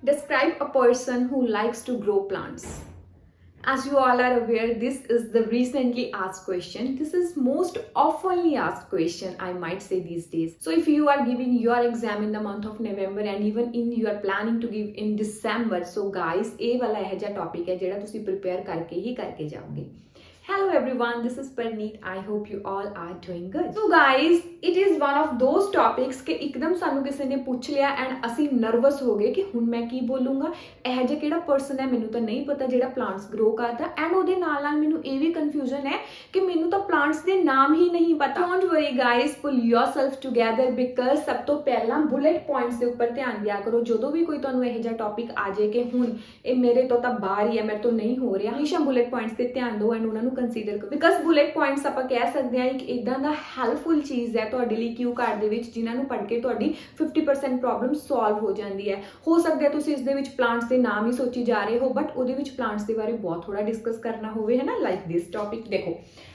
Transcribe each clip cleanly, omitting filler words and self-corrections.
Describe a person who likes to grow plants. As you all are aware, this is the recently asked question. This is most oftenly asked question, I might say, these days. So if you are giving your exam in the month of November and even in you are planning to give in December, so guys, ये वाला यह जा topic है जेड़ा तुसी prepare करके ही करके जाओगे. Hello everyone, this is Parneet. I hope you all are doing good. So guys, it is one of those topics कि एकदम सानू किसी ने पूछ लिया and ਅਸੀਂ nervous हो गए कि ਹੁਣ मैं ਕੀ ਬੋਲੂੰਗਾ, ਇਹ ਜਿਹਾ ਕਿਹੜਾ person ਹੈ ਮੈਨੂੰ ਤਾਂ ਨਹੀਂ ਪਤਾ ਜਿਹੜਾ plants grow ਕਰਦਾ and ਉਹਦੇ ਨਾਲ ਨਾਲ ਮੈਨੂੰ ਇਹ ਵੀ confusion ਹੈ ਕਿ ਮੈਨੂੰ ਤਾਂ plants ਦੇ ਨਾਮ ਹੀ ਨਹੀਂ ਪਤਾ. Don't worry guys, pull yourself together because ਸਭ ਤੋਂ ਪਹਿਲਾਂ bullet points ਦੇ ਉੱਪਰ ਧਿਆਨ ਦਿਆ ਕਰੋ. ਜਦੋਂ ਵੀ ਕੋਈ ਤੁਹਾਨੂੰ ਇਹ ਜਿਹਾ topic ਆ ਜਾਏ ਕਿ ਹੁਣ ਇਹ ਮੇਰੇ ਤੋਂ ਤਾਂ ਬਾਹਰ ਹੀ ਹੈ, ਮੇਰੇ ਤੋਂ ਨਹੀਂ ਹੋ ਰਿਹਾ, ਹਮੇਸ਼ਾ bullet points ਤੇ ਧਿਆਨ ਦਿਓ and ਉਹਨਾਂ ਨੂੰ ਕੰਸੀਡਰ ਕਰੋ ਬਿਕਾਜ਼ ਬੁਲੇਟ ਪੁਆਇੰਟਸ ਆਪਾਂ ਕਹਿ ਸਕਦੇ ਹਾਂ ਇੱਕ ਇਦਾਂ ਦਾ ਹੈਲਪਫੁਲ ਚੀਜ਼ ਹੈ ਤੁਹਾਡੇ ਲਈ ਕਿਊ ਕਾਰਡ ਦੇ ਵਿੱਚ ਜਿਨ੍ਹਾਂ ਨੂੰ ਪੜ੍ਹ ਕੇ ਤੁਹਾਡੀ 50% ਪ੍ਰੋਬਲਮ ਸੋਲਵ ਹੋ ਜਾਂਦੀ ਹੈ. ਹੋ ਸਕਦਾ ਤੁਸੀਂ ਇਸ ਦੇ ਵਿੱਚ ਪਲਾਂਟਸ ਦੇ ਨਾਮ ਹੀ ਸੋਚੀ ਜਾ ਰਹੇ ਹੋ ਬਟ ਉਹਦੇ ਵਿੱਚ ਪਲਾਂਟਸ ਦੇ ਬਾਰੇ ਬਹੁਤ ਥੋੜਾ ਡਿਸਕਸ ਕਰਨਾ ਹੋਵੇ ਹੈ ਨਾ. ਲਾਈਕ ਦਿਸ ਟੌਪਿਕ ਦੇਖੋ,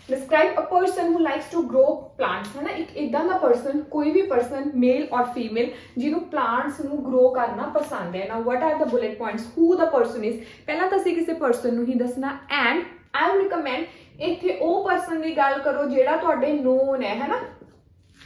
describe a person who likes to grow plants ਹੈ ਨਾ. ਇੱਕ ਇਦਾਂ ਦਾ ਪਰਸਨ, ਕੋਈ ਵੀ ਪਰਸਨ ਮੇਲ ਔਰ ਫੀਮੇਲ ਜਿਹਨੂੰ ਪਲਾਂਟਸ ਨੂੰ ਗਰੋ ਕਰਨਾ ਪਸੰਦ ਹੈ. ਨਾ what are the bullet points who the person is. ਪਹਿਲਾਂ ਤਾਂ ਅਸੀਂ ਕਿਸੇ ਪਰਸਨ ਨੂੰ ਹੀ ਦੱਸਣਾ ਐਂਡ ਆਈ ਵਿਲ ਰਿਕਮੈਂਡ ਇੱਥੇ ਉਹ ਪਰਸਨ ਦੀ ਗੱਲ ਕਰੋ ਜਿਹੜਾ ਤੁਹਾਡੇ ਨੋਨ ਹੈ ਨਾ.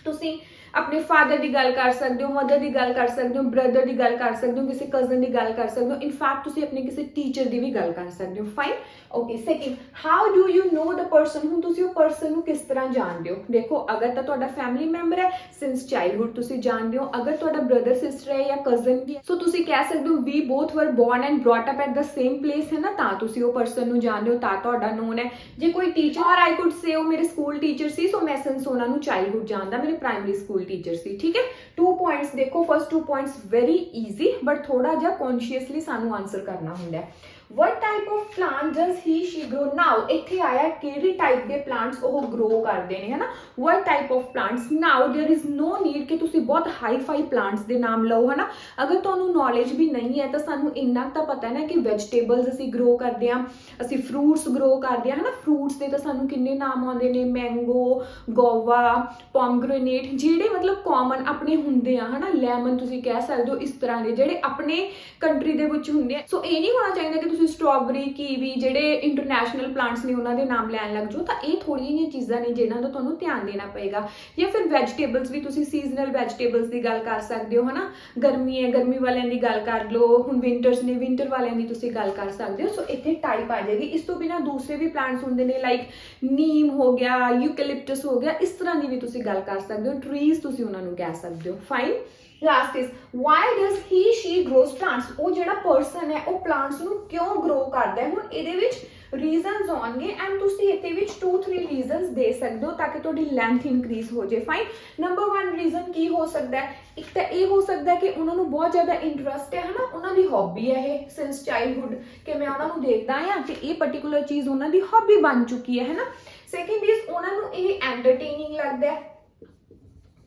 ਤੁਸੀਂ ਆਪਣੇ ਫਾਦਰ ਦੀ ਗੱਲ ਕਰ ਸਕਦੇ ਹੋ, ਮਦਰ ਦੀ ਗੱਲ ਕਰ ਸਕਦੇ ਹੋ, ਬ੍ਰਦਰ ਦੀ ਗੱਲ ਕਰ ਸਕਦੇ ਹੋ, ਕਿਸੇ ਕਜ਼ਨ ਦੀ ਗੱਲ ਕਰ ਸਕਦੇ ਹੋ, ਇਨਫੈਕਟ ਤੁਸੀਂ ਆਪਣੇ ਕਿਸੇ ਟੀਚਰ ਦੀ ਵੀ ਗੱਲ ਕਰ ਸਕਦੇ ਹੋ. Fine, okay. Second, how do you know the person. ਹੁਣ ਤੁਸੀਂ ਉਹ ਪਰਸਨ ਨੂੰ ਕਿਸ ਤਰ੍ਹਾਂ ਜਾਣਦੇ ਹੋ? ਦੇਖੋ, ਅਗਰ ਤਾਂ ਤੁਹਾਡਾ ਫੈਮਿਲੀ ਮੈਂਬਰ ਹੈ ਸਿੰਸ ਚਾਈਲਡਹੁੱਡ ਤੁਸੀਂ ਜਾਣਦੇ ਹੋ. ਅਗਰ ਤੁਹਾਡਾ ਬ੍ਰਦਰ ਸਿਸਟਰ ਹੈ ਜਾਂ ਕਜ਼ਨ ਵੀ ਹੈ ਸੋ ਤੁਸੀਂ ਕਹਿ ਸਕਦੇ ਹੋ ਵੀ both were born and brought up at the same place ਹੈ ਨਾ, ਤਾਂ ਤੁਸੀਂ ਉਹ ਪਰਸਨ ਨੂੰ ਜਾਣਦੇ ਹੋ, ਤਾਂ ਤੁਹਾਡਾ ਨੋਨ ਹੈ. ਜੇ ਕੋਈ ਟੀਚਰ ਔਰ ਆਈ ਕੁਡ ਸੇ ਉਹ ਮੇਰੇ ਸਕੂਲ ਟੀਚਰ ਸੀ ਸੋ ਮੈਂ ਸਿੰਸ ਉਹਨਾਂ ਨੂੰ ਚਾਈਲਡਹੁੱਡ ਜਾਣਦਾ, ਮੇਰੇ ਪ੍ਰਾਇਮਰੀ ਸਕੂਲ ਟੀਚਰ ਸੀ. ਠੀਕ ਹੈ, 2 points ਦੇਖੋ. First 2 points very easy but ਥੋੜਾ ਜਿਹਾ ਕੌਨਸ਼ੀਅਸਲੀ ਸਾਨੂੰ ਆਨਸਰ ਕਰਨਾ ਹੁੰਦਾ ਹੈ. what type of plant does he she grow. now ਇੱਥੇ ਆਇਆ ਕਿਹੜੀ ਟਾਈਪ ਦੇ ਪਲਾਂਟਸ ਉਹ ਗਰੋ ਕਰਦੇ ਨੇ ਹੈ ਨਾ. what type of plants. now there is no need ਕਿ ਤੁਸੀਂ ਬਹੁਤ ਹਾਈ ਫਾਈ ਪਲਾਂਟਸ ਦੇ ਨਾਮ ਲਓ ਹੈ ਨਾ. ਅਗਰ ਤੁਹਾਨੂੰ ਨੌਲੇਜ ਵੀ ਨਹੀਂ ਹੈ ਤਾਂ ਸਾਨੂੰ ਇੰਨਾ ਤਾਂ ਪਤਾ ਹੈ ਨਾ ਕਿ ਵੈਜੀਟੇਬਲਸ ਅਸੀਂ ਗਰੋ ਕਰਦੇ ਹਾਂ, ਅਸੀਂ ਫਰੂਟਸ ਗਰੋ ਕਰਦੇ ਹਾਂ ਹੈ ਨਾ. ਫਰੂਟਸ ਦੇ ਤਾਂ ਸਾਨੂੰ ਕਿੰਨੇ ਨਾਮ ਆਉਂਦੇ ਨੇ, ਮੈਂਗੋ, ਗੋਵਾ, ਪੋਮਗ੍ਰੇਨੇਟ, ਜਿਹੜੇ ਮਤਲਬ ਕਾਮਨ ਆਪਣੇ ਹੁੰਦੇ ਆ ਹੈ ਨਾ. ਲੈਮਨ ਤੁਸੀਂ ਕਹਿ ਸਕਦੇ ਹੋ, ਇਸ ਤਰ੍ਹਾਂ ਦੇ ਜਿਹੜੇ ਆਪਣੇ ਕੰਟਰੀ ਦੇ ਵਿੱਚ ਹੁੰਦੇ ਆ. ਸੋ ਇਹ ਨਹੀਂ ਹੋਣਾ ਚਾਹੀਦਾ ਕਿ ਤੁਸੀਂ ਸਟ੍ਰਾਬੇਰੀ, ਕੀਵੀ, ਜਿਹੜੇ ਇੰਟਰਨੈਸ਼ਨਲ ਪਲਾਂਟਸ ਨੇ ਉਹਨਾਂ ਦੇ ਨਾਮ ਲੈਣ ਲੱਗ ਜਾਓ. ਤਾਂ ਇਹ ਥੋੜ੍ਹੀਆਂ ਜਿਹੀਆਂ ਚੀਜ਼ਾਂ ਨੇ ਜਿਹਨਾਂ ਦਾ ਤੁਹਾਨੂੰ ਧਿਆਨ ਦੇਣਾ ਪਏਗਾ. ਜਾਂ ਫਿਰ ਵੈਜੀਟੇਬਲਸ ਵੀ ਤੁਸੀਂ ਸੀਜ਼ਨਲ ਵੈਜੀਟੇਬਲਸ ਦੀ ਗੱਲ ਕਰ ਸਕਦੇ ਹੋ ਹੈ ਨਾ. ਗਰਮੀ ਹੈ, ਗਰਮੀ ਵਾਲਿਆਂ ਦੀ ਗੱਲ ਕਰ ਲਓ. ਹੁਣ ਵਿੰਟਰਸ ਨੇ, ਵਿੰਟਰ ਵਾਲਿਆਂ ਦੀ ਤੁਸੀਂ ਗੱਲ ਕਰ ਸਕਦੇ ਹੋ. ਸੋ ਇੱਥੇ ਟਾਈਪ ਆ ਜਾਏਗੀ. ਇਸ ਤੋਂ ਬਿਨਾਂ ਦੂਸਰੇ ਵੀ ਪਲਾਂਟਸ ਹੁੰਦੇ ਨੇ ਲਾਈਕ ਨੀਮ ਹੋ ਗਿਆ, ਯੂਕੈਲਿਪਟਸ ਹੋ ਗਿਆ, ਇਸ ਤਰ੍ਹਾਂ ਦੀ ਵੀ ਤੁਸੀਂ ਗੱਲ ਕਰ ਸਕਦੇ ਹੋ. ਟਰੀਜ਼ ਤੁਸੀਂ ਉਹਨਾਂ ਨੂੰ ਕਹਿ ਸਕਦੇ ਹੋ. Fine. Last is why does he she grows plants. ਉਹ ਜਿਹੜਾ ਪਰਸਨ ਹੈ ਉਹ ਪਲਾਂਟਸ ਨੂੰ ਕਿਉਂ ਗਰੋ ਕਰਦਾ ਹੈ. ਹੁਣ ਇਹਦੇ ਵਿੱਚ ਰੀਜ਼ਨਸ ਆਉਣਗੇ ਐਂਡ ਤੁਸੀਂ ਇਹਦੇ ਵਿੱਚ 2-3 ਰੀਜ਼ਨਸ ਦੇ ਸਕਦੇ ਹੋ ਤਾਂ ਕਿ ਤੁਹਾਡੀ ਲੈਂਥ ਇਨਕਰੀਜ਼ ਹੋ ਜਾਏ. ਫਾਈਨ. ਨੰਬਰ 1 ਰੀਜ਼ਨ ਕੀ ਹੋ ਸਕਦਾ ਹੈ? ਇੱਕ ਤਾਂ ਇਹ ਹੋ ਸਕਦਾ ਕਿ ਉਹਨਾਂ ਨੂੰ ਬਹੁਤ ਜ਼ਿਆਦਾ ਇੰਟਰਸਟ ਹੈ ਨਾ, ਉਹਨਾਂ ਦੀ ਹੌਬੀ ਹੈ ਇਹ ਸਿੰਸ ਚਾਈਲਡਹੁੱਡ ਕਿ ਮੈਂ ਉਹਨਾਂ ਨੂੰ ਦੇਖਦਾ ਹਾਂ ਤੇ ਇਹ ਪਰਟੀਕੂਲਰ ਚੀਜ਼ ਉਹਨਾਂ ਦੀ ਹੌਬੀ ਬਣ ਚੁੱਕੀ ਹੈ ਨਾ. ਸੈਕਿੰਡ ਇਜ਼ ਉਹਨਾਂ ਨੂੰ ਇਹ ਐਂਟਰਟੇਨਿੰਗ ਲੱਗਦਾ ਹੈ.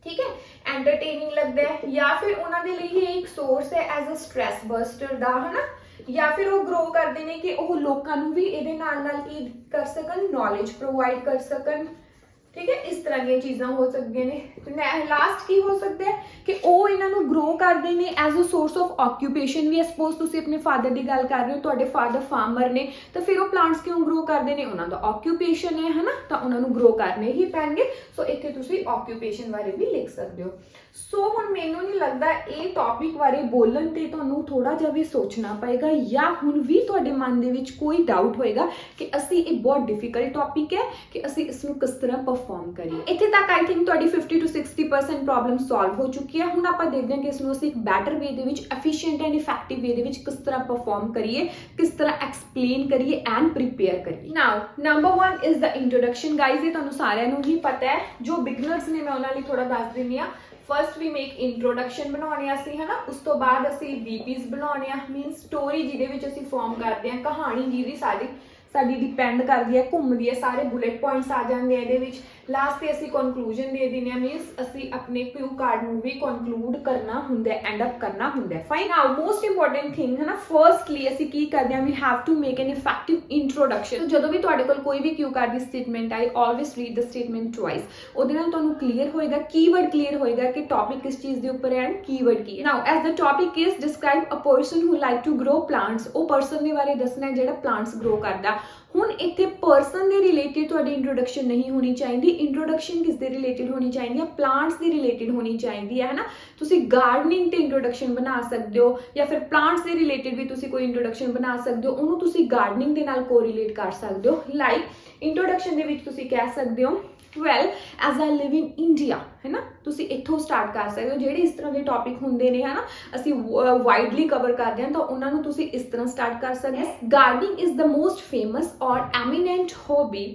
ਠੀਕ ਹੈ, ਐਂਟਰਟੇਨਿੰਗ ਲੱਗਦਾ ਹੈ. ਜਾਂ ਫਿਰ ਉਹਨਾਂ ਦੇ ਲਈ ਇਹ ਇੱਕ ਸੋਰਸ ਹੈ ਐਜ਼ ਅ ਸਟ੍ਰੈਸ ਬਸਟਰ ਦਾ ਹੈ ਨਾ. ਜਾਂ ਫਿਰ ਉਹ ਗਰੋ ਕਰਦੇ ਨੇ ਕਿ ਉਹ ਲੋਕਾਂ ਨੂੰ ਵੀ ਇਹਦੇ ਨਾਲ ਨਾਲ ਕੀ ਕਰ ਸਕਣ, ਨੌਲੇਜ ਪ੍ਰੋਵਾਈਡ ਕਰ ਸਕਣ. ਠੀਕ ਹੈ, ਇਸ ਤਰ੍ਹਾਂ ਦੀਆਂ ਚੀਜ਼ਾਂ ਹੋ ਸਕਦੀਆਂ ਨੇ. ਲਾਸਟ ਕੀ ਹੋ ਸਕਦਾ ਹੈ ਕਿ ਉਹ ਇਹਨਾਂ ਨੂੰ ਗਰੋ ਕਰਦੇ ਨੇ as a source of occupation ਵੀ. ਸਪੋਜ਼ ਤੁਸੀਂ ਆਪਣੇ ਫਾਦਰ ਦੀ ਗੱਲ ਕਰ ਰਹੇ ਹੋ, ਤੁਹਾਡੇ ਫਾਦਰ ਫਾਰਮਰ ਨੇ, ਤਾਂ ਫਿਰ ਉਹ ਪਲਾਂਟਸ ਕਿਉਂ ਗਰੋ ਕਰਦੇ ਨੇ? ਉਹਨਾਂ ਦਾ ਆਕਿਊਪੇਸ਼ਨ ਹੈ ਨਾ, ਤਾਂ ਉਹਨਾਂ ਨੂੰ ਗਰੋ ਕਰਨੇ ਹੀ ਪੈਣਗੇ. ਸੋ ਇੱਥੇ ਤੁਸੀਂ ਆਕਿਊਪੇਸ਼ਨ ਬਾਰੇ ਵੀ ਲਿਖ ਸਕਦੇ ਹੋ. ਸੋ ਹੁਣ ਮੈਨੂੰ ਨਹੀਂ ਲੱਗਦਾ ਇਹ ਟੌਪਿਕ ਬਾਰੇ ਬੋਲਣ ਤੇ ਤੁਹਾਨੂੰ ਥੋੜਾ ਜਿਹਾ ਵੀ ਸੋਚਣਾ ਪਏਗਾ ਜਾਂ ਹੁਣ ਵੀ ਤੁਹਾਡੇ ਮਨ ਦੇ ਵਿੱਚ ਕੋਈ ਡਾਊਟ ਹੋਏਗਾ ਕਿ ਅਸੀਂ ਇਹ ਬਹੁਤ ਡਿਫਿਕਲਟ ਟੌਪਿਕ ਹੈ ਕਿ ਅਸੀਂ ਇਸ ਨੂੰ ਕਿਸ ਤਰ੍ਹਾਂ ਪਰਫਾਰਮ ਕਰੀਏ. ਇੱਥੇ ਤੱਕ ਆਈ ਥਿੰਕ ਤੁਹਾਡੀ 50 to 60% ਪ੍ਰੋਬਲਮ ਸੋਲਵ ਹੋ ਚੁੱਕੀ ਹੈ. ਹੁਣ ਆਪਾਂ ਦੇਖਦੇ ਹਾਂ ਕਿ ਇਸ ਨੂੰ ਅਸੀਂ ਇੱਕ ਬੈਟਰ ਵੇ ਦੇ ਵਿੱਚ, ਐਫੀਸ਼ੀਐਂਟ ਐਂਡ ਇਫੈਕਟਿਵ ਵੇ ਦੇ ਵਿੱਚ ਕਿਸ ਤਰ੍ਹਾਂ ਪਰਫਾਰਮ ਕਰੀਏ, ਕਿਸ ਤਰ੍ਹਾਂ ਐਕਸਪਲੇਨ ਕਰੀਏ ਐਂਡ ਪ੍ਰੀਪੇਅਰ ਕਰੀਏ. Now number 1 is the introduction. Guys ਇਹ ਤੁਹਾਨੂੰ ਸਾਰਿਆਂ ਨੂੰ ਹੀ ਪਤਾ ਹੈ. ਜੋ ਬਿਗਨਰਸ ਨੇ ਮੈਂ ਉਹਨਾਂ ਲਈ ਥੋੜਾ ਦੱਸ ਦਿੰਦੀ ਹਾਂ. ਫਸਟ ਵੀ ਮੇਕ ਇੰਟਰੋਡਕਸ਼ਨ ਬਣਾਉਣੇ ਅਸੀਂ ਹੈ ਨਾ. ਉਸ ਤੋਂ ਬਾਅਦ ਅਸੀਂ ਵੀਪੀਜ਼ ਬਣਾਉਣੇ ਆ, ਮੀਨ ਸਟੋਰੀ ਜਿਹਦੇ ਵਿੱਚ ਅਸੀਂ ਫਾਰਮ ਕਰਦੇ ਹਾਂ, ਕਹਾਣੀ ਜਿਹਦੀ ਸਾਡੀ ਡਿਪੈਂਡ ਕਰਦੀ ਹੈ, ਘੁੰਮਦੀ ਹੈ, ਸਾਰੇ ਬੁਲੇਟ ਪੁਆਇੰਟਸ ਆ ਜਾਂਦੇ ਆ ਇਹਦੇ ਵਿੱਚ. ਲਾਸਟ ਤੇ ਅਸੀਂ ਕਨਕਲੂਜਨ ਦੇ ਦਿੰਦੇ ਹਾਂ, ਮੀਨਸ ਅਸੀਂ ਆਪਣੇ ਕਿਊ ਕਾਰਡ ਨੂੰ ਵੀ ਕਨਕਲੂਡ ਕਰਨਾ ਹੁੰਦਾ, ਐਂਡ ਅਪ ਕਰਨਾ ਹੁੰਦਾ। Fine, now most important thing ਹੈ ਨਾ, ਫਰਸਟਲੀ ਅਸੀਂ ਕੀ ਕਰਦੇ ਹਾਂ, we have to make an effective introduction. ਜਦੋਂ ਵੀ ਤੁਹਾਡੇ ਕੋਲ ਕੋਈ ਵੀ ਕਿਊ ਕਾਰਡ ਦੀ ਸਟੇਟਮੈਂਟ ਆਈ, always read the statement twice. ਉਹਦੇ ਨਾਲ ਤੁਹਾਨੂੰ ਕਲੀਅਰ ਹੋਏਗਾ, ਕੀਵਰਡ ਕਲੀਅਰ ਹੋਏਗਾ ਕਿ ਟੌਪਿਕ ਕਿਸ ਚੀਜ਼ ਦੇ ਉੱਪਰ ਹੈ ਐਂਡ ਕੀਵਰਡ ਕੀ ਹੈ। Now as the topic is describe a person who like to grow plants, ਉਹ ਪਰਸਨ ਦੇ ਬਾਰੇ ਦੱਸਣਾ ਜਿਹੜਾ ਪਲਾਂਟਸ ਗਰੋ ਕਰਦਾ। ਹੁਣ ਇੱਥੇ ਪਰਸਨ ਦੇ ਰਿਲੇਟਿਡ ਤੁਹਾਡੀ ਇੰਟਰੋਡਕਸ਼ਨ ਨਹੀਂ ਹੋਣੀ ਚਾਹੀਦੀ, ਇੰਟਰੋਡਕਸ਼ਨ ਕਿਸ ਦੇ ਰਿਲੇਟਿਡ ਹੋਣੀ ਚਾਹੀਦੀ ਹੈ, ਪਲਾਂਟਸ ਦੇ ਰਿਲੇਟਿਡ ਹੋਣੀ ਚਾਹੀਦੀ ਹੈ ਨਾ। ਤੁਸੀਂ ਗਾਰਡਨਿੰਗ ਤੇ ਇੰਟਰੋਡਕਸ਼ਨ ਬਣਾ ਸਕਦੇ ਹੋ, ਜਾਂ ਫਿਰ ਪਲਾਂਟਸ ਦੇ ਰਿਲੇਟਿਡ ਵੀ ਤੁਸੀਂ ਕੋਈ ਇੰਟਰੋਡਕਸ਼ਨ ਬਣਾ ਸਕਦੇ ਹੋ, ਉਹਨੂੰ ਤੁਸੀਂ ਗਾਰਡਨਿੰਗ ਦੇ ਨਾਲ ਕੋਰੀਲੇਟ ਕਰ ਸਕਦੇ ਹੋ। ਲਾਈਕ ਇੰਟਰੋਡਕਸ਼ਨ ਦੇ ਵਿੱਚ ਤੁਸੀਂ ਕਹਿ ਸਕਦੇ ਹੋ, well as I live in India, ਹੈ ਨਾ, ਤੁਸੀਂ ਇੱਥੋਂ ਸਟਾਰਟ ਕਰ ਸਕਦੇ ਹੋ। ਜਿਹੜੇ ਇਸ ਤਰ੍ਹਾਂ ਦੇ ਟੌਪਿਕ ਹੁੰਦੇ ਨੇ, ਹੈ ਨਾ, ਅਸੀਂ ਵਾਈਡਲੀ ਕਵਰ ਕਰਦੇ ਹਾਂ, ਤਾਂ ਉਹਨਾਂ ਨੂੰ ਤੁਸੀਂ ਇਸ ਤਰ੍ਹਾਂ ਸਟਾਰਟ ਕਰ ਸਕਦੇ ਹੋ। Gardening is the most famous ਔਰ eminent hobby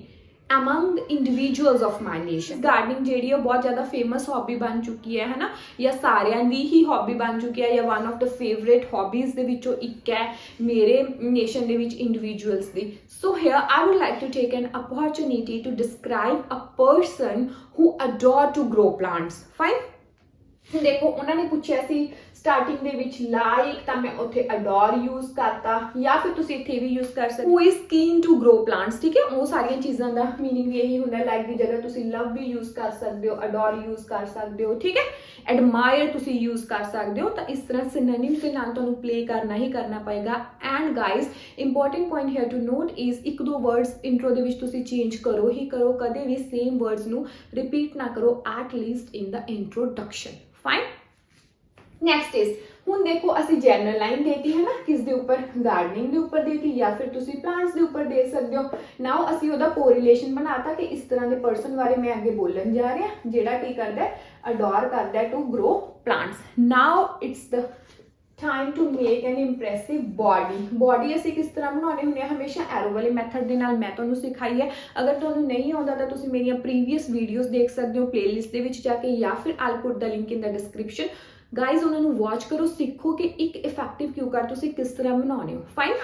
among the individuals of my nation। Gardening ਜਿਹੜੀ ਹੈ ਬਹੁਤ ਜ਼ਿਆਦਾ ਫੇਮਸ ਹੌਬੀ ਬਣ ਚੁੱਕੀ ਹੈ ਨਾ, ਜਾਂ ਸਾਰਿਆਂ ਦੀ ਹੀ ਹੌਬੀ ਬਣ ਚੁੱਕੀ ਹੈ, ਜਾਂ one of the favourite hobbies ਦੇ ਵਿੱਚੋਂ ਇੱਕ ਹੈ ਮੇਰੇ ਨੇਸ਼ਨ ਦੇ ਵਿੱਚ ਇੰਡੀਵਿਜੂਅਲਸ ਦੀ। So here I would like to take an opportunity to describe a person who adore to grow plants. Fine, ਦੇਖੋ ਉਹਨਾਂ ਨੇ ਪੁੱਛਿਆ ਸੀ ਸਟਾਰਟਿੰਗ ਦੇ ਵਿੱਚ ਲਾਈਕ, ਤਾਂ ਮੈਂ ਉੱਥੇ ਅਡੋਰ ਯੂਜ਼ ਕਰਤਾ, ਜਾਂ ਫਿਰ ਤੁਸੀਂ ਇੱਥੇ ਵੀ ਯੂਜ਼ ਕਰ ਸਕਦੇ ਹੋ who is keen to grow plants. ਠੀਕ ਹੈ, ਉਹ ਸਾਰੀਆਂ ਚੀਜ਼ਾਂ ਦਾ ਮੀਨਿੰਗ ਵੀ ਇਹੀ ਹੁੰਦਾ। ਲਾਈਕ ਦੀ ਜਗ੍ਹਾ ਤੁਸੀਂ ਲਵ ਵੀ ਯੂਜ਼ ਕਰ ਸਕਦੇ ਹੋ, ਅਡੋਰ ਯੂਜ਼ ਕਰ ਸਕਦੇ ਹੋ, ਠੀਕ ਹੈ, ਐਡਮਾਇਰ ਤੁਸੀਂ ਯੂਜ਼ ਕਰ ਸਕਦੇ ਹੋ। ਤਾਂ ਇਸ ਤਰ੍ਹਾਂ ਸਿਨੋਨਿਮਸ ਦੇ ਨਾਲ ਤੁਹਾਨੂੰ ਪਲੇ ਕਰਨਾ ਹੀ ਕਰਨਾ ਪਏਗਾ। And guys, important point here to note is ਇੱਕ ਦੋ ਵਰਡਸ ਇੰਟਰੋ ਦੇ ਵਿੱਚ ਤੁਸੀਂ ਚੇਂਜ ਕਰੋ ਹੀ ਕਰੋ, ਕਦੇ ਵੀ ਸੇਮ ਵਰਡਸ ਨੂੰ ਰਿਪੀਟ ਨਾ ਕਰੋ, at least in the introduction. Fine, next is, ਹੁਣ ਦੇਖੋ ਅਸੀਂ ਜਨਰਲ ਲਾਈਨ ਦੇਤੀ ਹੈ ਨਾ, ਕਿਸ ਦੇ ਉੱਪਰ, ਗਾਰਡਨਿੰਗ ਦੇ ਉੱਪਰ ਦੇਤੀ, ਜਾਂ ਫਿਰ ਤੁਸੀਂ ਪਲਾਂਟਸ ਦੇ ਉੱਪਰ ਦੇ ਸਕਦੇ ਹੋ। ਨਾਓ ਅਸੀਂ ਉਹਦਾ ਕੋਰਿਲੇਸ਼ਨ ਬਣਾਤਾ ਕਿ ਇਸ ਤਰ੍ਹਾਂ ਦੇ ਪਰਸਨ ਬਾਰੇ ਮੈਂ ਅੱਗੇ ਬੋਲਣ ਜਾ ਰਿਹਾ, ਜਿਹੜਾ ਕੀ ਕਰਦਾ, ਅਡੋਰ ਕਰਦਾ to grow plants. Now it's the time to make an impressive body. Body ਅਸੀਂ ਕਿਸ ਤਰ੍ਹਾਂ ਬਣਾਉਣੇ ਹੁੰਦੇ ਆ, ਹਮੇਸ਼ਾ ਐਰੋ ਵਾਲੇ ਮੈਥਡ ਦੇ ਨਾਲ ਮੈਂ ਤੁਹਾਨੂੰ ਸਿਖਾਈ ਹੈ। ਅਗਰ ਤੁਹਾਨੂੰ ਨਹੀਂ ਆਉਂਦਾ ਤਾਂ ਤੁਸੀਂ ਮੇਰੀਆਂ ਪ੍ਰੀਵੀਅਸ ਵੀਡੀਓਜ਼ ਦੇਖ ਸਕਦੇ ਹੋ ਪਲੇਲਿਸਟ ਦੇ ਵਿੱਚ ਜਾ ਕੇ, ਜਾਂ ਫਿਰ ਆਲ ਪੁੱਟ ਦਾ ਲਿੰਕ ਇਨ ਦਾ ਡਿਸਕ੍ਰਿਪਸ਼ਨ। ਗਾਈਜ਼ ਉਹਨਾਂ ਨੂੰ ਵਾਚ ਕਰੋ, ਸਿੱਖੋ ਕਿ ਇੱਕ ਇਫੈਕਟਿਵ ਕਿਊ ਕਾਰਡ ਤੁਸੀਂ ਕਿਸ ਤਰ੍ਹਾਂ ਬਣਾਉਣੇ ਹੋ। Fine,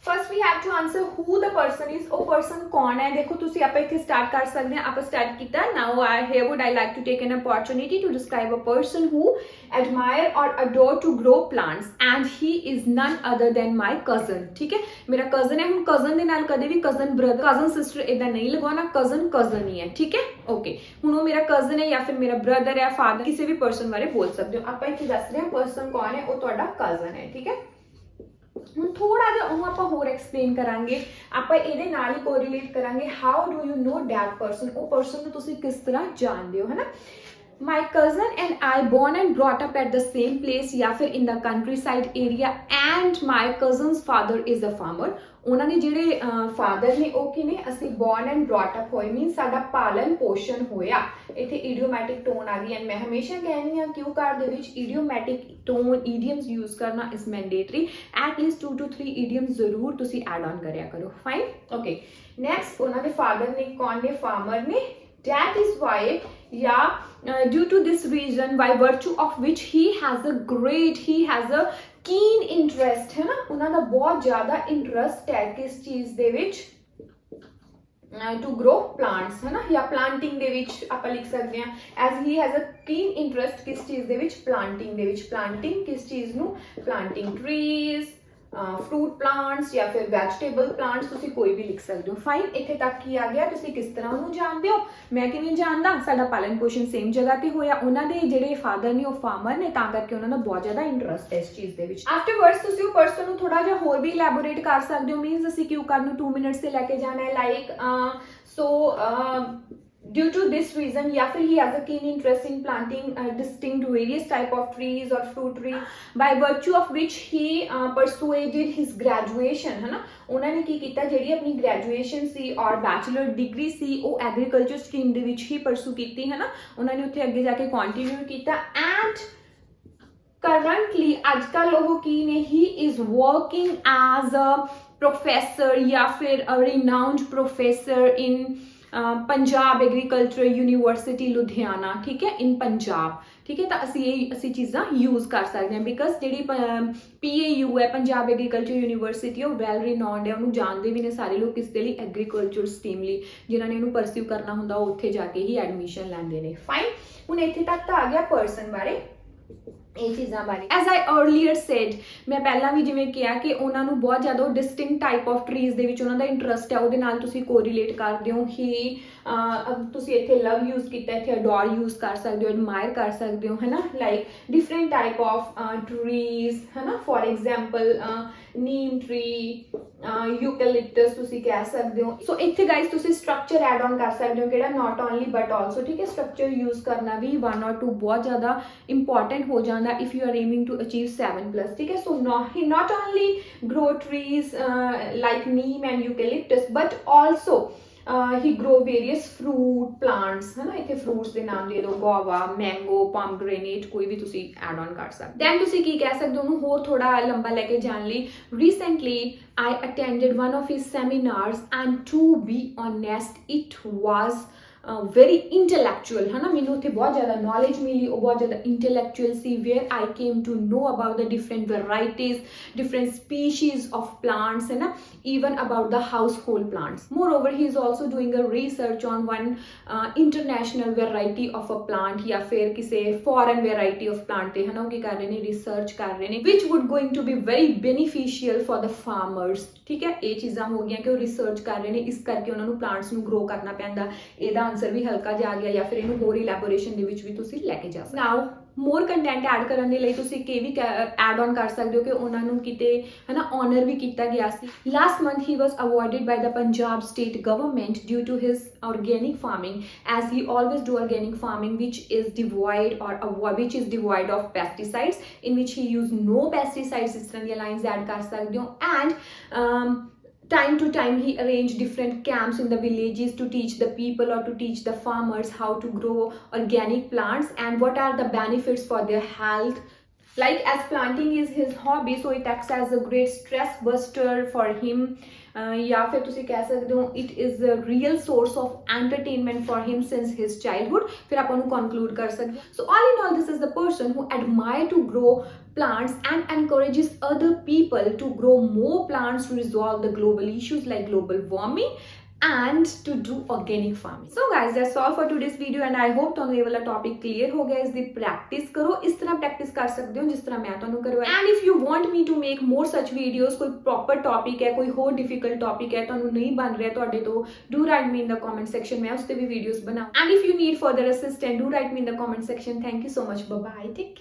first we have to answer who the person is, ਉਹ ਪਰਸਨ ਕੌਣ ਹੈ। ਦੇਖੋ ਤੁਸੀਂ ਆਪਾਂ ਇੱਥੇ ਸਟਾਰਟ ਕਰ ਸਕਦੇ ਹਾਂ, ਆਪਾਂ ਸਟਾਰਟ ਕੀਤਾ। Now here would I like to take an opportunity to describe a person who admire ਔਰ adore to grow plants and he is none other than my cousin. ਠੀਕ ਹੈ, ਮੇਰਾ ਕਜ਼ਨ ਹੈ। ਹੁਣ ਕਜ਼ਨ ਦੇ ਨਾਲ ਕਦੇ ਵੀ ਕਜ਼ਨ ਬ੍ਰਦਰ, ਕਜ਼ਨ ਸਿਸਟਰ ਇਦਾਂ ਨਹੀਂ ਲਗਾਉਣਾ, ਕਜ਼ਨ ਕਜ਼ਨ ਹੀ ਹੈ। ਠੀਕ ਹੈ, ਓਕੇ। ਹੁਣ ਉਹ ਮੇਰਾ ਕਜ਼ਨ ਹੈ, ਜਾਂ ਫਿਰ ਮੇਰਾ ਬ੍ਰਦਰ ਹੈ, ਫਾਦਰ, ਕਿਸੇ ਵੀ ਪਰਸਨ ਬਾਰੇ ਬੋਲ ਸਕਦੇ ਹੋ। ਆਪਾਂ ਇੱਥੇ ਦੱਸ ਰਹੇ ਹਾਂ ਪਰਸਨ ਕੌਣ ਹੈ, ਉਹ ਤੁਹਾਡਾ ਕਜ਼ਨ ਹੈ। ਠੀਕ ਹੈ, ਹੁਣ ਥੋੜਾ ਜਿਹਾ ਉਹਨੂੰ ਆਪਾਂ ਹੋਰ ਐਕਸਪਲੇਨ ਕਰਾਂਗੇ, ਆਪਾਂ ਇਹਦੇ ਨਾਲ ਹੀ ਕੋਰਿਲੇਟ ਕਰਾਂਗੇ। How do you know that person, ਉਹ ਪਰਸਨ ਨੂੰ ਤੁਸੀਂ ਕਿਸ ਤਰ੍ਹਾਂ ਜਾਣਦੇ ਹੋ, ਹੈ ਨਾ। My cousin and I born and brought up at the same place, ਜਾਂ ਫਿਰ in the countryside area, and my cousin's father is a farmer। ਉਹਨਾਂ ਦੇ ਜਿਹੜੇ ਫਾਦਰ ਨੇ ਉਹ ਕੀ ਨੇ, ਅਸੀਂ born and brought up ਹੋਏ, ਮੀਨਸ ਸਾਡਾ ਪਾਲਣ ਪੋਸ਼ਣ ਹੋਇਆ। ਇੱਥੇ ਇਡੀਓਮੈਟਿਕ ਟੋਨ ਆ ਗਈ, ਐਂਡ ਮੈਂ ਹਮੇਸ਼ਾ ਕਹਿੰਦੀ ਹਾਂ ਕਿਊ ਕਾਰਡ ਦੇ ਵਿੱਚ ਇਡੀਓਮੈਟਿਕ ਟੋਨ ਈਡੀਅਮਸ ਯੂਜ਼ ਕਰਨਾ is mandatory. At least 2 to 3 idioms ਜ਼ਰੂਰ ਤੁਸੀਂ ਐਡ ਆਨ ਕਰਿਆ ਕਰੋ। Fine, okay. ਨੈਕਸਟ, ਉਹਨਾਂ ਦੇ ਫਾਦਰ ਨੇ ਕੌਣ ਨੇ, ਫਾਰਮਰ ਨੇ। That is why, due to this reason, by virtue of which he has a keen interest, है ना, ਉਹਨਾਂ ਦਾ ਬਹੁਤ ਜ਼ਿਆਦਾ ਇੰਟਰਸਟ ਹੈ ਕਿਸ ਚੀਜ਼ ਦੇ ਵਿੱਚ, to grow plants, ਹੈ ਨਾ, ਜਾਂ planting ਦੇ ਵਿੱਚ ਆਪਾਂ ਲਿਖ ਸਕਦੇ ਹਾਂ, as he has a keen interest ਕਿਸ ਚੀਜ਼ ਦੇ ਵਿੱਚ, planting ਦੇ ਵਿੱਚ। planting ਕਿਸ ਚੀਜ਼ ਨੂੰ, planting trees, ਫਰੂਟ ਪਲਾਂਟਸ, ਜਾਂ ਫਿਰ ਵੈਜੀਟੇਬਲ ਪਲਾਂਟਸ, ਤੁਸੀਂ ਕੋਈ ਵੀ ਲਿਖ ਸਕਦੇ ਹੋ। ਫਾਈਨ, ਇੱਥੇ ਤੱਕ ਕੀ ਆ ਗਿਆ, ਤੁਸੀਂ ਕਿਸ ਤਰ੍ਹਾਂ ਉਹਨੂੰ ਜਾਣਦੇ ਹੋ, ਮੈਂ ਕਿਵੇਂ ਜਾਣਦਾ, ਸਾਡਾ ਪਾਲਣ ਪੋਸ਼ਣ ਸੇਮ ਜਗ੍ਹਾ ਤੇ ਹੋਇਆ, ਉਹਨਾਂ ਦੇ ਜਿਹੜੇ ਫਾਦਰ ਨੇ ਉਹ ਫਾਰਮਰ ਨੇ, ਤਾਂ ਕਰਕੇ ਉਹਨਾਂ ਦਾ ਬਹੁਤ ਜ਼ਿਆਦਾ ਇੰਟਰਸਟ ਹੈ ਇਸ ਚੀਜ਼ ਦੇ ਵਿੱਚ। ਆਫਟਰਵਰਡਸ ਤੁਸੀਂ ਉਹ ਪਰਸਨ ਨੂੰ ਥੋੜਾ ਜਿਹਾ ਹੋਰ ਵੀ ਇਲੈਬੋਰੇਟ ਕਰ ਸਕਦੇ ਹੋ, ਮੀਨਸ ਅਸੀਂ ਕਿਉਂ ਕਰਨ ਨੂੰ 2 ਮਿੰਟਸ ਤੇ ਲੈ ਕੇ ਜਾਣਾ ਹੈ, like due to this reason, या फिर he has a keen interest in planting distinct various type of trees or fruit trees, by virtue of which he persuaded his graduation, है ना, ਉਹਨਾਂ ਨੇ ਕੀ ਕੀਤਾ, ਜਿਹੜੀ ਆਪਣੀ ਗ੍ਰੈਜੂਏਸ਼ਨ ਸੀ ਔਰ ਬੈਚਲਰ ਡਿਗਰੀ ਸੀ ਉਹ ਐਗਰੀਕਲਚਰ ਸਟਰੀਮ ਦੇ ਵਿੱਚ ਹੀ ਪਰਸੂ ਕੀਤੀ, ਹੈ ਨਾ, ਉਹਨਾਂ ਨੇ ਉੱਥੇ ਅੱਗੇ ਜਾ ਕੇ ਕੰਟੀਨਿਊ ਕੀਤਾ। ਐਂਡ ਕਰੰਟਲੀ ਅੱਜ ਕੱਲ੍ਹ ਉਹ ਕੀ ਨੇ, he is working as a professor, ਜਾਂ ਫਿਰ a renowned professor in Punjab Agriculture University Ludhiana, ठीक है, इन पंजाब, ठीक है। तो ਅਸੀਂ ਚੀਜ਼ਾਂ यूज़ कर सकते हैं बिकॉज ਜਿਹੜੀ PAU है पंजाब एग्रीकल्चर यूनिवर्सिटी ਉਹ ਵੈਲ ਰਿਨੋਨਡ ਹੈ, ਉਹਨੂੰ ਜਾਣਦੇ ਵੀ ਨੇ ਸਾਰੇ ਲੋਕ ਕਿਸ ਦੇ ਲਈ, ਐਗਰੀਕਲਚਰ ਸਟਰੀਮ ਲਈ। ਜਿਨ੍ਹਾਂ ਨੇ ਇਹਨੂੰ ਪਰਸਿਊ ਕਰਨਾ ਹੁੰਦਾ ਉਹ ਉੱਥੇ ਜਾ ਕੇ ਹੀ ਐਡਮਿਸ਼ਨ ਲੈਂਦੇ ਨੇ। ਫਾਈਨ, ਹੁਣ ਇੱਥੇ ਤੱਕ ਤਾਂ ਆ ਗਿਆ ਪਰਸਨ ਬਾਰੇ, ਇਹ ਚੀਜ਼ਾਂ ਬਾਰੇ। ਐਜ਼ ਆਈ अर्ਲੀਅਰ ਸੈਡ, ਮੈਂ ਪਹਿਲਾਂ ਵੀ ਜਿਵੇਂ ਕਿਹਾ ਕਿ ਉਹਨਾਂ ਨੂੰ ਬਹੁਤ ਜ਼ਿਆਦਾ ਡਿਸਟਿੰਕਟ ਟਾਈਪ ਆਫ ਟਰੀਜ਼ ਦੇ ਵਿੱਚ ਉਹਨਾਂ ਦਾ ਇੰਟਰਸਟ ਹੈ, ਉਹਦੇ ਨਾਲ ਤੁਸੀਂ ਕੋਰੀਲੇਟ ਕਰਦੇ ਹੋ। ਹੀ ਤੁਸੀਂ ਇੱਥੇ ਲਵ ਯੂਜ਼ ਕੀਤਾ, ਇੱਥੇ ਅਡੋਰ ਯੂਜ਼ ਕਰ ਸਕਦੇ ਹੋ, ਐਡਮਾਇਰ ਕਰ ਸਕਦੇ ਹੋ, ਹੈ ਨਾ, like different type of trees, ਹੈ ਨਾ। ਫੋਰ ਐਗਜ਼ਾਮਪਲ ਨੀਮ ਟਰੀ, ਯੂਕੈਲਿਪਟਸ ਤੁਸੀਂ ਕਹਿ ਸਕਦੇ ਹੋ। ਸੋ ਇੱਥੇ ਗਾਈਜ਼ ਤੁਸੀਂ ਸਟਰਕਚਰ ਐਡ ਔਨ ਕਰ ਸਕਦੇ ਹੋ, ਕਿਹੜਾ, ਨਾਟ ਓਨਲੀ ਬਟ ਆਲਸੋ, ਠੀਕ ਹੈ। ਸਟਰਕਚਰ ਯੂਜ਼ ਕਰਨਾ ਵੀ 1 or 2 ਬਹੁਤ ਜ਼ਿਆਦਾ ਇੰਪੋਰਟੈਂਟ ਹੋ ਜਾਂਦਾ if you are aiming to achieve 7+, ਠੀਕ ਹੈ। ਸੋ he not only grow trees like neem and eucalyptus but also he grow various fruit plants, है ना। इतने fruits ਦੇ ਨਾਮ ਦੇ ਦਿਓ, guava, mango, pomegranate, ਕੋਈ ਵੀ ਤੁਸੀਂ add on ਕਰ ਸਕਦੇ। then ਤੁਸੀਂ ਕੀ ਕਹਿ ਸਕਦੇ ਹੋ ਉਹਨੂੰ ਹੋਰ ਥੋੜਾ ਲੰਬਾ ਲੈ ਕੇ ਜਾਣ ਲਈ, recently I attended one of his seminars and to be honest it was very intellectual, है ना। मैंने उत्थे बहुत ज़्यादा knowledge मिली, वो बहुत ज़्यादा intellectual C, where I came to know about the different varieties, different species of plants, है ना, even about the household plants. Moreover, he is also doing a research on one international variety of a plant, या फिर किसी foreign variety of plant ते, है ना, वो कर रहे हैं, research कर रहे हैं, which would going to be very beneficial for the farmers, ठीक है। ये चीज़ां हो गई कि वो research कर रहे हैं, इस करके उन्होंने plants ਨੂੰ grow करना पैंदा। ਇਹਦਾ ਆਨਸਰ ਵੀ ਹਲਕਾ ਜਿਹਾ ਆ ਗਿਆ, ਜਾਂ ਫਿਰ ਇਹਨੂੰ ਹੋਰ ਇਲੈਬੋਰੇਸ਼ਨ ਦੇ ਵਿੱਚ ਵੀ ਤੁਸੀਂ ਲੈ ਕੇ ਜਾ ਸਕਦੇ। ਨਾਓ ਮੋਰ ਕੰਟੈਂਟ ਐਡ ਕਰਨ ਦੇ ਲਈ ਤੁਸੀਂ ਕੀ ਵੀ ਐਡ ਔਨ ਕਰ ਸਕਦੇ ਹੋ ਕਿ ਉਹਨਾਂ ਨੂੰ ਕਿਤੇ, ਹੈ ਨਾ, ਆਨਰ ਵੀ ਕੀਤਾ ਗਿਆ ਸੀ। ਲਾਸਟ ਮੰਥ ਹੀ was awarded by the Punjab state government due to his organic farming, as he always do organic farming which is devoid of pesticides, in which he use no pesticides। ਇਸ ਤਰ੍ਹਾਂ ਦੀਆਂ lines add ਕਰ ਸਕਦੇ ਹੋ। And time to time he arranged different camps in the villages to teach the people or to teach the farmers how to grow organic plants and what are the benefits for their health. Like, as planting is his hobby, so it acts as a great stress buster for him, या फिर तुसी कह सकते हो it is a real source of entertainment for him since his childhood। फिर आप उन्हें conclude कर सकते हो। So all in all, this is the person who admire to grow plants and encourages other people to grow more plants to resolve the global issues like global warming and to do organic farming। So guys, that's all for today's video and I hope ਤੁਹਾਨੂੰ ਇਹ ਵਾਲਾ topic clear ਹੋ ਗਿਆ। ਇਸ ਦੀ practice ਕਰੋ, ਇਸ ਤਰ੍ਹਾਂ practice ਕਰ ਸਕਦੇ ਹੋ ਜਿਸ ਤਰ੍ਹਾਂ ਮੈਂ ਤੁਹਾਨੂੰ ਕਰਵਾਇਆ। and if you want me to make more such videos, ਕੋਈ proper topic ਹੈ, ਕੋਈ ਹੋਰ difficult topic ਹੈ, ਤੁਹਾਨੂੰ ਨਹੀਂ ਬਣ ਰਿਹਾ ਤੁਹਾਡੇ ਤੋਂ, do write me in the comment section, ਮੈਂ ਉਸ ਤੇ ਵੀ videos ਬਣਾਉਂ। and if you need further assistance, do write me in the comment section। thank you so much, bye bye, take care।